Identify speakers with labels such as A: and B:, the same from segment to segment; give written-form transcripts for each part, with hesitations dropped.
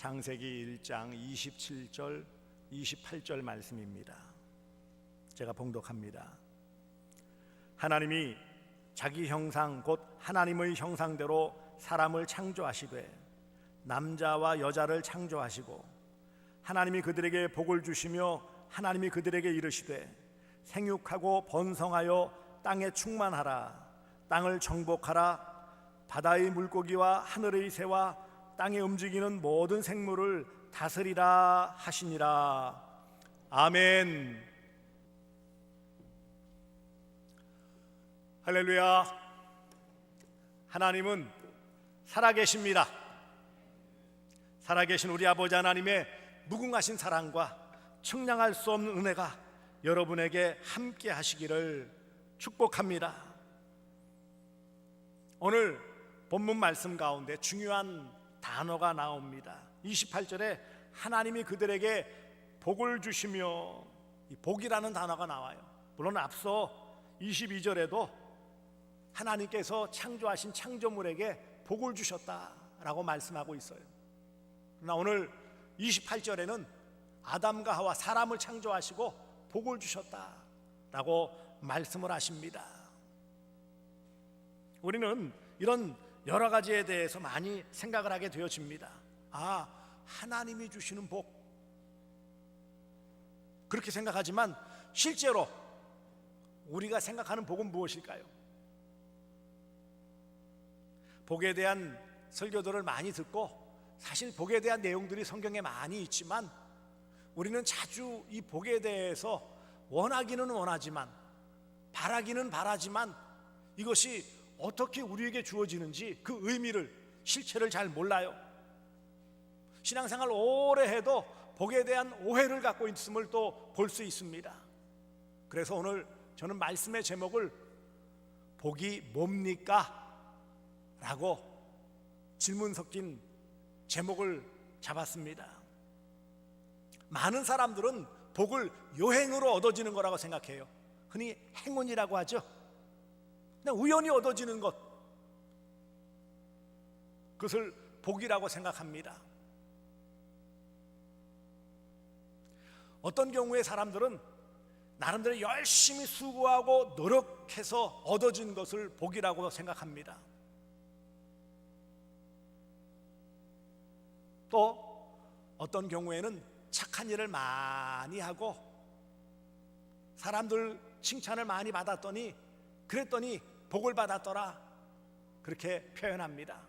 A: 창세기 1장 27절 28절 말씀입니다. 제가 봉독합니다. 하나님이 자기 형상 곧 하나님의 형상대로 사람을 창조하시되 남자와 여자를 창조하시고 하나님이 그들에게 복을 주시며 하나님이 그들에게 이르시되 생육하고 번성하여 땅에 충만하라. 땅을 정복하라. 바다의 물고기와 하늘의 새와 땅에 움직이는 모든 생물을 다스리라 하시니라. 아멘. 할렐루야. 하나님은 살아계십니다. 살아계신 우리 아버지 하나님의 무궁하신 사랑과 청량할 수 없는 은혜가 여러분에게 함께 하시기를 축복합니다. 오늘 본문 말씀 가운데 중요한 단어가 나옵니다. 28절에 하나님이 그들에게 복을 주시며, 이 복이라는 단어가 나와요. 물론 앞서 22절에도 하나님께서 창조하신 창조물에게 복을 주셨다라고 말씀하고 있어요. 그러나 오늘 28절에는 아담과 하와 사람을 창조하시고 복을 주셨다라고 말씀을 하십니다. 우리는 이런 여러 가지에 대해서 많이 생각을 하게 되어집니다. 하나님이 주시는 복, 그렇게 생각하지만 실제로 우리가 생각하는 복은 무엇일까요? 복에 대한 설교들을 많이 듣고 사실 복에 대한 내용들이 성경에 많이 있지만 우리는 자주 이 복에 대해서 원하기는 원하지만, 바라기는 바라지만 이것이 어떻게 우리에게 주어지는지 그 의미를, 실체를 잘 몰라요. 신앙생활 오래 해도 복에 대한 오해를 갖고 있음을 또 볼 수 있습니다. 그래서 오늘 저는 말씀의 제목을 복이 뭡니까? 라고 질문 섞인 제목을 잡았습니다. 많은 사람들은 복을 요행으로 얻어지는 거라고 생각해요. 흔히 행운이라고 하죠. 그냥 우연히 얻어지는 것, 그것을 복이라고 생각합니다. 어떤 경우에 사람들은 나름대로 열심히 수고하고 노력해서 얻어진 것을 복이라고 생각합니다. 또 어떤 경우에는 착한 일을 많이 하고 사람들 칭찬을 많이 받았더니 그랬더니 복을 받았더라, 그렇게 표현합니다.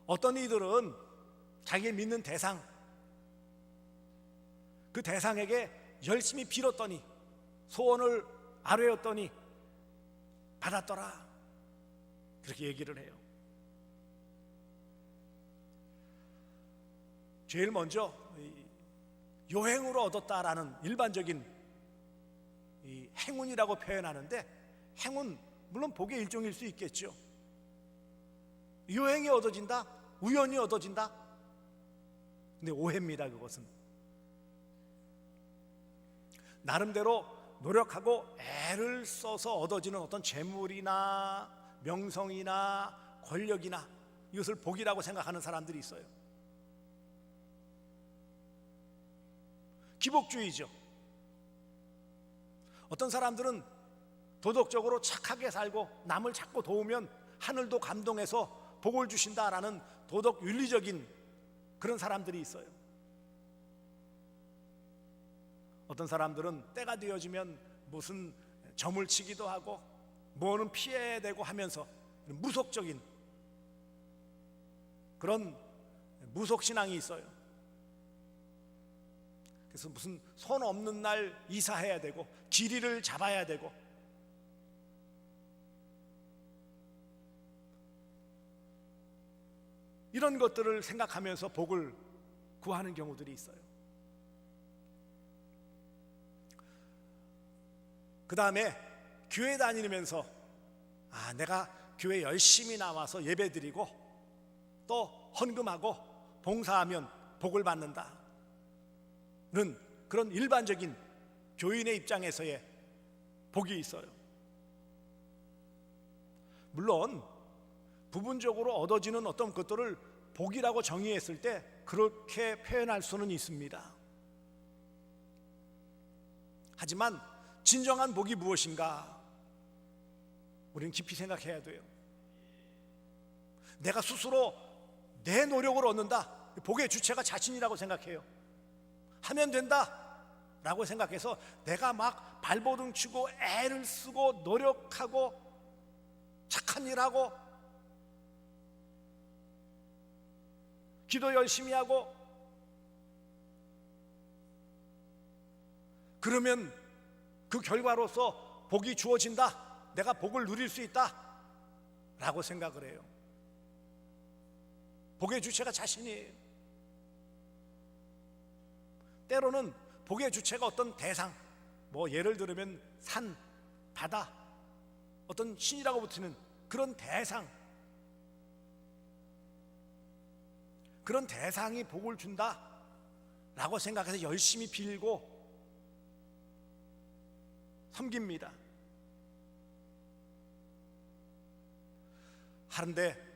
A: 어떤 이들은 자기를 믿는 대상, 그 대상에게 열심히 빌었더니, 소원을 아뢰었더니 받았더라, 그렇게 얘기를 해요. 제일 먼저 요행으로 얻었다라는 일반적인 이 행운이라고 표현하는데, 행운 물론 복의 일종일 수 있겠죠. 요행이 얻어진다, 우연히 얻어진다, 근데 오해입니다. 그것은 나름대로 노력하고 애를 써서 얻어지는 어떤 재물이나 명성이나 권력이나 이것을 복이라고 생각하는 사람들이 있어요. 기복주의죠. 어떤 사람들은 도덕적으로 착하게 살고 남을 자꾸 도우면 하늘도 감동해서 복을 주신다라는 도덕 윤리적인 그런 사람들이 있어요. 어떤 사람들은 때가 되어지면 무슨 점을 치기도 하고 뭐는 피해대고 하면서 무속적인 그런 무속신앙이 있어요. 그래서 무슨 손 없는 날 이사해야 되고 기리를 잡아야 되고, 이런 것들을 생각하면서 복을 구하는 경우들이 있어요. 그 다음에 교회 다니면서 내가 교회 열심히 나와서 예배드리고 또 헌금하고 봉사하면 복을 받는다는 그런 일반적인 교인의 입장에서의 복이 있어요. 물론 부분적으로 얻어지는 어떤 것들을 복이라고 정의했을 때 그렇게 표현할 수는 있습니다. 하지만 진정한 복이 무엇인가? 우리는 깊이 생각해야 돼요. 내가 스스로 내 노력을 얻는다, 복의 주체가 자신이라고 생각해요. 하면 된다 라고 생각해서 내가 막 발버둥 치고 애를 쓰고 노력하고 착한 일하고 기도 열심히 하고 그러면 그 결과로서 복이 주어진다, 내가 복을 누릴 수 있다 라고 생각을 해요. 복의 주체가 자신이에요. 때로는 복의 주체가 어떤 대상, 뭐 예를 들면 산, 바다, 어떤 신이라고 붙이는 그런 대상, 그런 대상이 복을 준다 라고 생각해서 열심히 빌고 섬깁니다. 하는데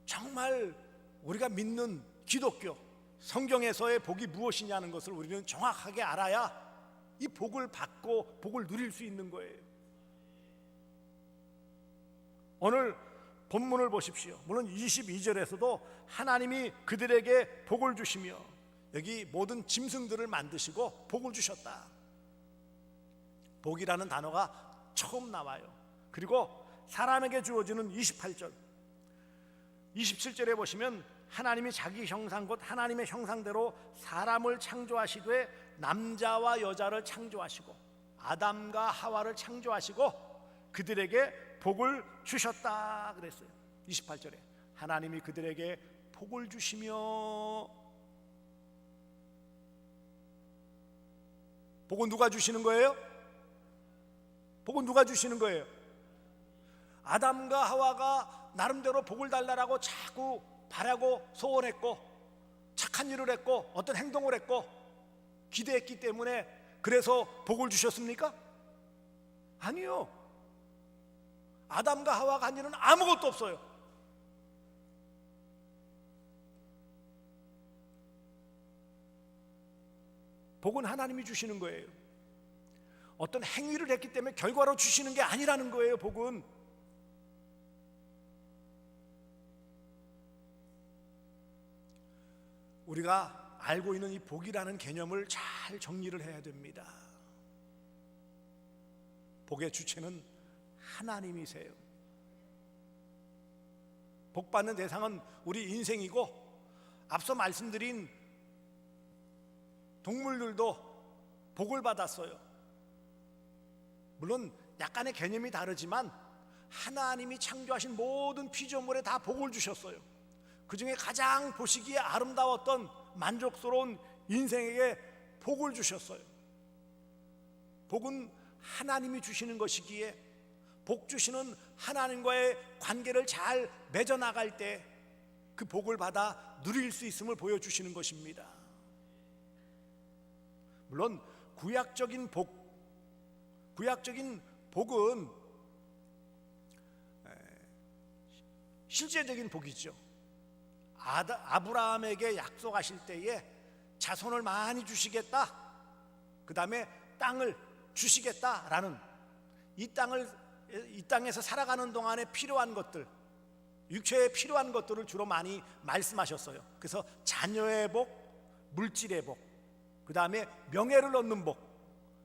A: 정말 우리가 믿는 기독교 성경에서의 복이 무엇이냐는 것을 우리는 정확하게 알아야 이 복을 받고 복을 누릴 수 있는 거예요. 오늘 본문을 보십시오. 물론 22절에서도 하나님이 그들에게 복을 주시며 여기 모든 짐승들을 만드시고 복을 주셨다, 복이라는 단어가 처음 나와요. 그리고 사람에게 주어지는 28절 27절에 보시면 하나님이 자기 형상 곧 하나님의 형상대로 사람을 창조하시되 남자와 여자를 창조하시고 아담과 하와를 창조하시고 그들에게 복을 주셨다 그랬어요. 28절에 하나님이 그들에게 복을 주시며, 복은 누가 주시는 거예요? 복은 누가 주시는 거예요? 아담과 하와가 나름대로 복을 달라고 자꾸 바라고 소원했고 착한 일을 했고 어떤 행동을 했고 기대했기 때문에 그래서 복을 주셨습니까? 아니요. 아담과 하와가 한 일은 아무것도 없어요. 복은 하나님이 주시는 거예요. 어떤 행위를 했기 때문에 결과로 주시는 게 아니라는 거예요. 복은 우리가 알고 있는 이 복이라는 개념을 잘 정리를 해야 됩니다. 복의 주체는 하나님이세요. 복받는 대상은 우리 인생이고 앞서 말씀드린 동물들도 복을 받았어요. 물론 약간의 개념이 다르지만 하나님이 창조하신 모든 피조물에 다 복을 주셨어요. 그 중에 가장 보시기에 아름다웠던 만족스러운 인생에게 복을 주셨어요. 복은 하나님이 주시는 것이기에 복 주시는 하나님과의 관계를 잘 맺어나갈 때 그 복을 받아 누릴 수 있음을 보여주시는 것입니다. 물론 구약적인 복은 실제적인 복이죠. 아브라함에게 약속하실 때에 자손을 많이 주시겠다, 그 다음에 땅을 주시겠다라는 이 땅에서 살아가는 동안에 필요한 것들, 육체에 필요한 것들을 주로 많이 말씀하셨어요. 그래서 자녀의 복, 물질의 복, 그 다음에 명예를 얻는 복,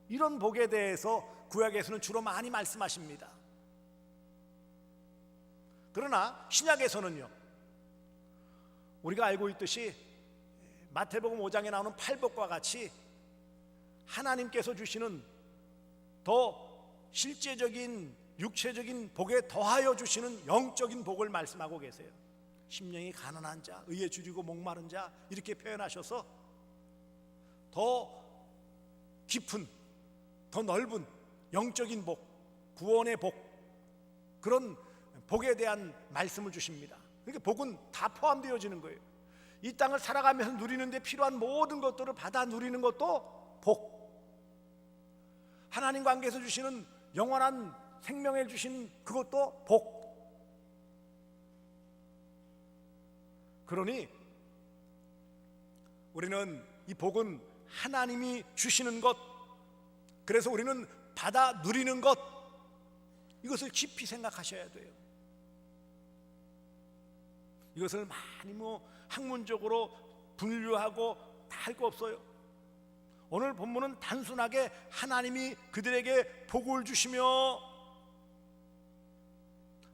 A: 이런 복에 대해서 구약에서는 주로 많이 말씀하십니다. 그러나 신약에서는요, 우리가 알고 있듯이 마태복음 5장에 나오는 팔복과 같이 하나님께서 주시는 더 실제적인 육체적인 복에 더하여 주시는 영적인 복을 말씀하고 계세요. 심령이 가난한 자, 의에 줄이고 목마른 자, 이렇게 표현하셔서 더 깊은, 더 넓은 영적인 복, 구원의 복, 그런 복에 대한 말씀을 주십니다. 그러니까 복은 다 포함되어지는 거예요. 이 땅을 살아가면서 누리는 데 필요한 모든 것들을 받아 누리는 것도 복, 하나님 관계에서 주시는 영원한 생명을 주신 그것도 복, 그러니 우리는 이 복은 하나님이 주시는 것, 그래서 우리는 받아 누리는 것, 이것을 깊이 생각하셔야 돼요. 이것을 많이 학문적으로 분류하고 다 할 거 없어요. 오늘 본문은 단순하게 하나님이 그들에게 복을 주시며,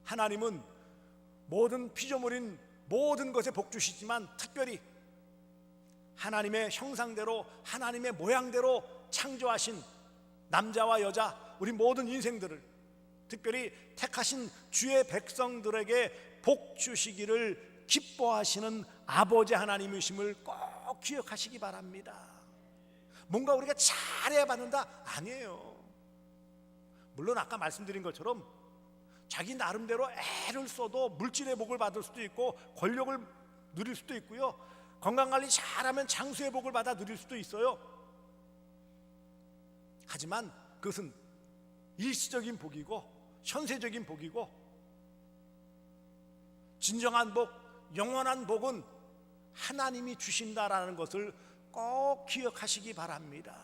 A: 하나님은 모든 피조물인 모든 것에 복 주시지만 특별히 하나님의 형상대로 하나님의 모양대로 창조하신 남자와 여자, 우리 모든 인생들을 특별히 택하신 주의 백성들에게 복 주시기를 기뻐하시는 아버지 하나님이심을 꼭 기억하시기 바랍니다. 뭔가 우리가 잘해야 받는다? 아니에요. 물론 아까 말씀드린 것처럼 자기 나름대로 애를 써도 물질의 복을 받을 수도 있고 권력을 누릴 수도 있고요, 건강관리 잘하면 장수의 복을 받아 누릴 수도 있어요. 하지만 그것은 일시적인 복이고 현세적인 복이고, 진정한 복, 영원한 복은 하나님이 주신다라는 것을 꼭 기억하시기 바랍니다.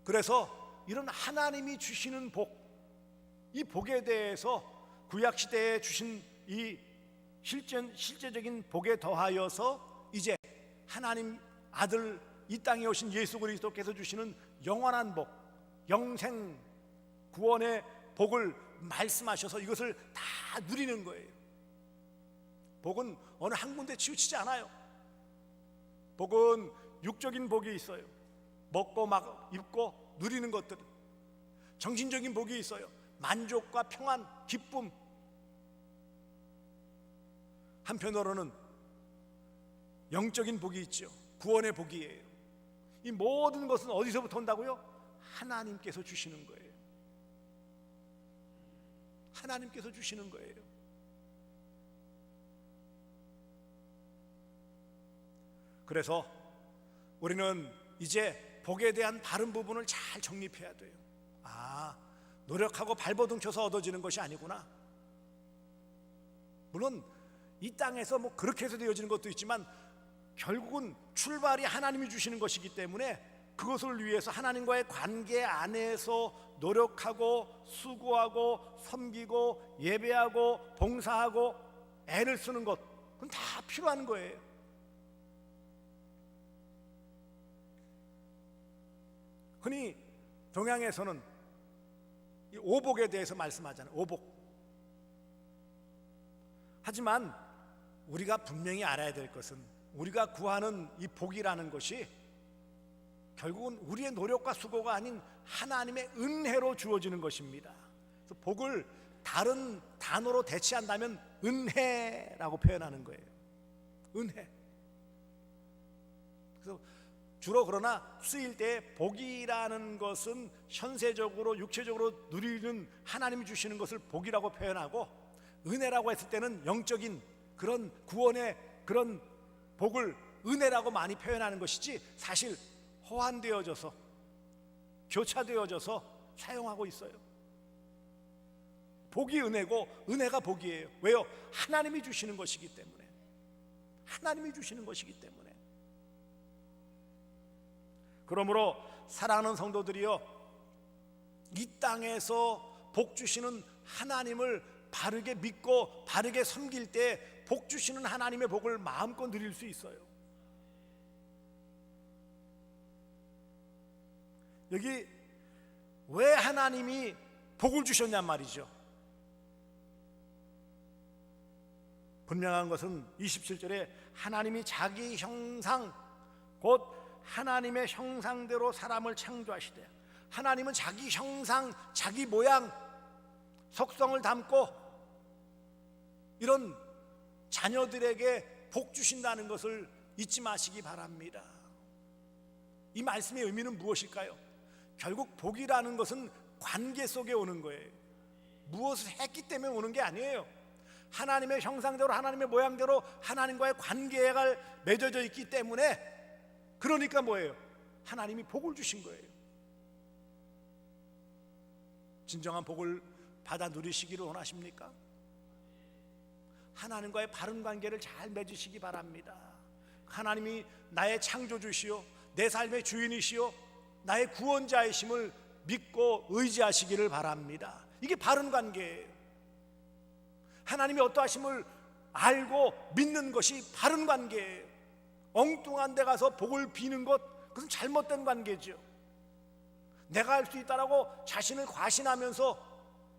A: 그래서 이런 하나님이 주시는 복, 이 복에 대해서 구약시대에 주신 이 실제적인 복에 더하여서 이제 하나님 아들 이 땅에 오신 예수 그리스도께서 주시는 영원한 복, 영생 구원의 복을 말씀하셔서 이것을 다 누리는 거예요. 복은 어느 한 군데 치우치지 않아요. 복은 육적인 복이 있어요. 먹고 입고 누리는 것들. 정신적인 복이 있어요. 만족과 평안, 기쁨. 한편으로는 영적인 복이 있죠. 구원의 복이에요. 이 모든 것은 어디서부터 온다고요? 하나님께서 주시는 거예요. 하나님께서 주시는 거예요. 그래서 우리는 이제 복에 대한 바른 부분을 잘 정립해야 돼요. 노력하고 발버둥 쳐서 얻어지는 것이 아니구나. 물론 이 땅에서 그렇게 해서 되어지는 것도 있지만 결국은 출발이 하나님이 주시는 것이기 때문에 그것을 위해서 하나님과의 관계 안에서 노력하고 수고하고 섬기고 예배하고 봉사하고 애를 쓰는 것, 그건 다 필요한 거예요. 흔히 동양에서는 이 오복에 대해서 말씀하잖아요. 오복. 하지만 우리가 분명히 알아야 될 것은 우리가 구하는 이 복이라는 것이 결국은 우리의 노력과 수고가 아닌 하나님의 은혜로 주어지는 것입니다. 그래서 복을 다른 단어로 대체한다면 은혜라고 표현하는 거예요. 은혜. 그래서 주로 그러나 쓰일 때 복이라는 것은 현세적으로 육체적으로 누리는 하나님이 주시는 것을 복이라고 표현하고, 은혜라고 했을 때는 영적인 그런 구원의 그런 복을 은혜라고 많이 표현하는 것이지, 사실 호환되어져서 교차되어져서 사용하고 있어요. 복이 은혜고 은혜가 복이에요. 왜요? 하나님이 주시는 것이기 때문에. 하나님이 주시는 것이기 때문에. 그러므로 사랑하는 성도들이여, 이 땅에서 복 주시는 하나님을 바르게 믿고 바르게 섬길 때 복 주시는 하나님의 복을 마음껏 누릴 수 있어요. 여기 왜 하나님이 복을 주셨냔 말이죠. 분명한 것은 27절에 하나님이 자기 형상, 곧 하나님의 형상대로 사람을 창조하시되, 하나님은 자기 형상, 자기 모양, 속성을 담고 이런 자녀들에게 복 주신다는 것을 잊지 마시기 바랍니다. 이 말씀의 의미는 무엇일까요? 결국 복이라는 것은 관계 속에 오는 거예요. 무엇을 했기 때문에 오는 게 아니에요. 하나님의 형상대로 하나님의 모양대로 하나님과의 관계가 맺어져 있기 때문에, 그러니까 뭐예요? 하나님이 복을 주신 거예요. 진정한 복을 받아 누리시기를 원하십니까? 하나님과의 바른 관계를 잘 맺으시기 바랍니다. 하나님이 나의 창조주시오, 내 삶의 주인이시오, 나의 구원자이심을 믿고 의지하시기를 바랍니다. 이게 바른 관계예요. 하나님이 어떠하심을 알고 믿는 것이 바른 관계예요. 엉뚱한 데 가서 복을 비는 것, 그것은 잘못된 관계죠. 내가 할 수 있다라고 자신을 과신하면서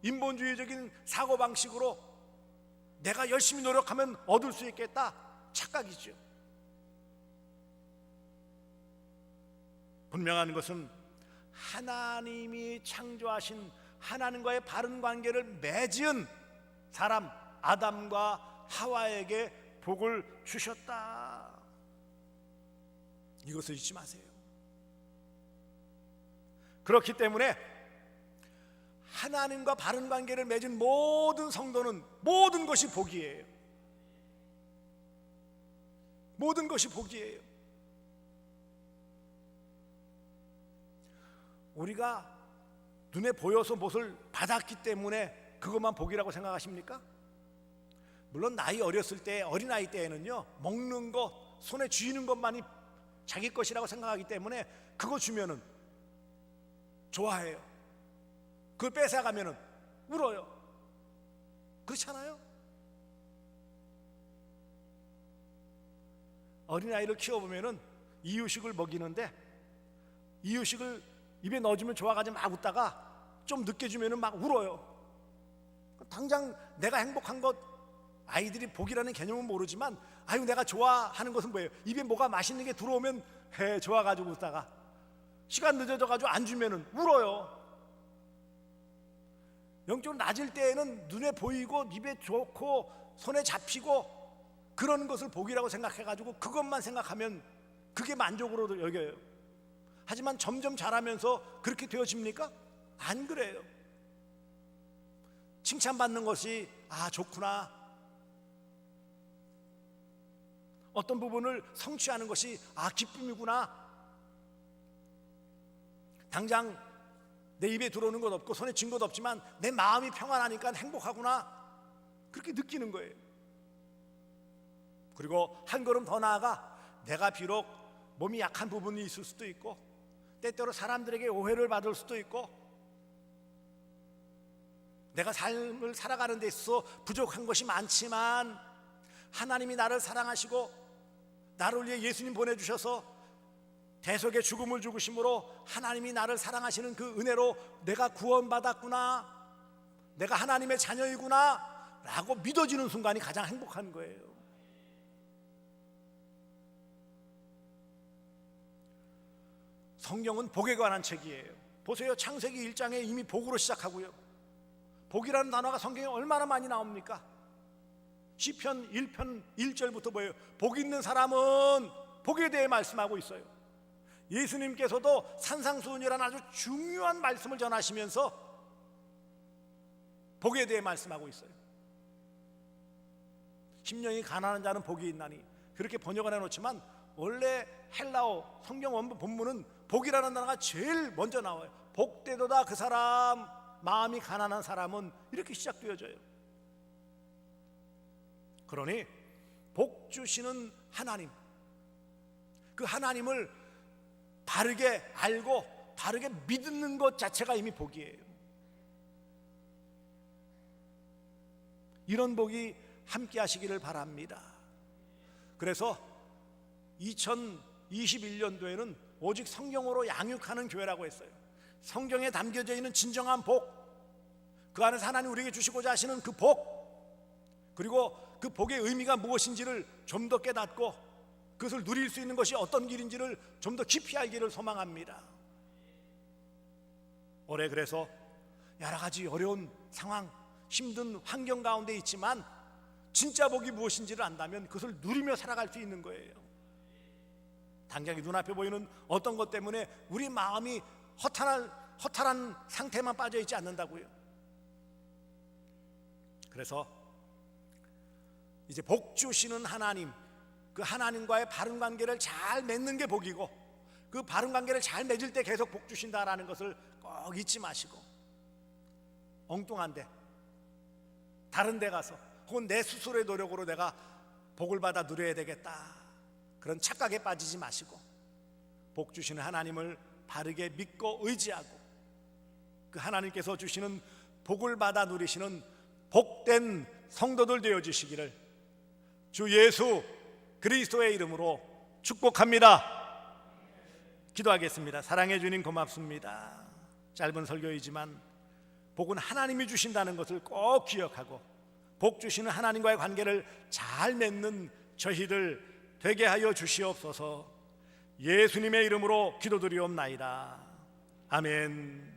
A: 인본주의적인 사고방식으로 내가 열심히 노력하면 얻을 수 있겠다, 착각이죠. 분명한 것은 하나님이 창조하신 하나님과의 바른 관계를 맺은 사람 아담과 하와에게 복을 주셨다. 이것을 잊지 마세요. 그렇기 때문에 하나님과 바른 관계를 맺은 모든 성도는 모든 것이 복이에요. 모든 것이 복이에요. 우리가 눈에 보여서 무엇을 받았기 때문에 그것만 복이라고 생각하십니까? 물론 나이 어렸을 때, 어린아이 때에는요, 먹는 것, 손에 쥐는 것만이 자기 것이라고 생각하기 때문에 그거 주면은 좋아해요. 그걸 뺏어가면은 울어요. 그렇잖아요? 어린아이를 키워보면은 이유식을 먹이는데 이유식을 입에 넣어주면 좋아가지고 막 웃다가 좀 늦게 주면은 막 울어요. 당장 내가 행복한 것, 아이들이 복이라는 개념은 모르지만 아유 내가 좋아하는 것은 뭐예요? 입에 뭐가 맛있는 게 들어오면 좋아가지고 웃다가 시간 늦어져가지고 안 주면은 울어요. 영적으로 낮을 때에는 눈에 보이고 입에 좋고 손에 잡히고 그런 것을 복이라고 생각해가지고 그것만 생각하면 그게 만족으로 여겨요. 하지만 점점 자라면서 그렇게 되어집니까? 안 그래요. 칭찬받는 것이 좋구나, 어떤 부분을 성취하는 것이 기쁨이구나, 당장 내 입에 들어오는 것 없고 손에 쥔 것 없지만 내 마음이 평안하니까 행복하구나, 그렇게 느끼는 거예요. 그리고 한 걸음 더 나아가 내가 비록 몸이 약한 부분이 있을 수도 있고 때때로 사람들에게 오해를 받을 수도 있고 내가 삶을 살아가는 데 있어서 부족한 것이 많지만 하나님이 나를 사랑하시고 나를 위해 예수님 보내주셔서 대속의 죽음을 죽으심으로 하나님이 나를 사랑하시는 그 은혜로 내가 구원받았구나, 내가 하나님의 자녀이구나 라고 믿어지는 순간이 가장 행복한 거예요. 성경은 복에 관한 책이에요. 보세요. 창세기 1장에 이미 복으로 시작하고요. 복이라는 단어가 성경에 얼마나 많이 나옵니까? 시편 1편 1절부터 뭐예요? 복 있는 사람은 복에 대해 말씀하고 있어요. 예수님께서도 산상수훈이라는 아주 중요한 말씀을 전하시면서 복에 대해 말씀하고 있어요. 심령이 가난한 자는 복이 있나니, 그렇게 번역을 해놓지만 원래 헬라어 성경 원문 본문은 복이라는 단어가 제일 먼저 나와요. 복되도다 그 사람, 마음이 가난한 사람은, 이렇게 시작되어져요. 그러니 복 주시는 하나님, 그 하나님을 바르게 알고 바르게 믿는 것 자체가 이미 복이에요. 이런 복이 함께 하시기를 바랍니다. 그래서 2021년도에는 오직 성경으로 양육하는 교회라고 했어요. 성경에 담겨져 있는 진정한 복, 그 안에서 하나님 우리에게 주시고자 하시는 그 복, 그리고 그 복의 의미가 무엇인지를 좀 더 깨닫고 그것을 누릴 수 있는 것이 어떤 길인지를 좀 더 깊이 알기를 소망합니다. 올해 그래서 여러 가지 어려운 상황, 힘든 환경 가운데 있지만 진짜 복이 무엇인지를 안다면 그것을 누리며 살아갈 수 있는 거예요. 당장 눈앞에 보이는 어떤 것 때문에 우리 마음이 허탈한 상태만 빠져 있지 않는다고요. 그래서 이제 복 주시는 하나님, 그 하나님과의 바른 관계를 잘 맺는 게 복이고, 그 바른 관계를 잘 맺을 때 계속 복 주신다라는 것을 꼭 잊지 마시고, 엉뚱한데 다른 데 가서 혹은 내 스스로의 노력으로 내가 복을 받아 누려야 되겠다, 그런 착각에 빠지지 마시고 복 주시는 하나님을 바르게 믿고 의지하고 그 하나님께서 주시는 복을 받아 누리시는 복된 성도들 되어 주시기를 주 예수 그리스도의 이름으로 축복합니다. 기도하겠습니다. 사랑해 주님 고맙습니다. 짧은 설교이지만 복은 하나님이 주신다는 것을 꼭 기억하고 복 주시는 하나님과의 관계를 잘 맺는 저희들 되게 하여 주시옵소서. 예수님의 이름으로 기도드리옵나이다. 아멘.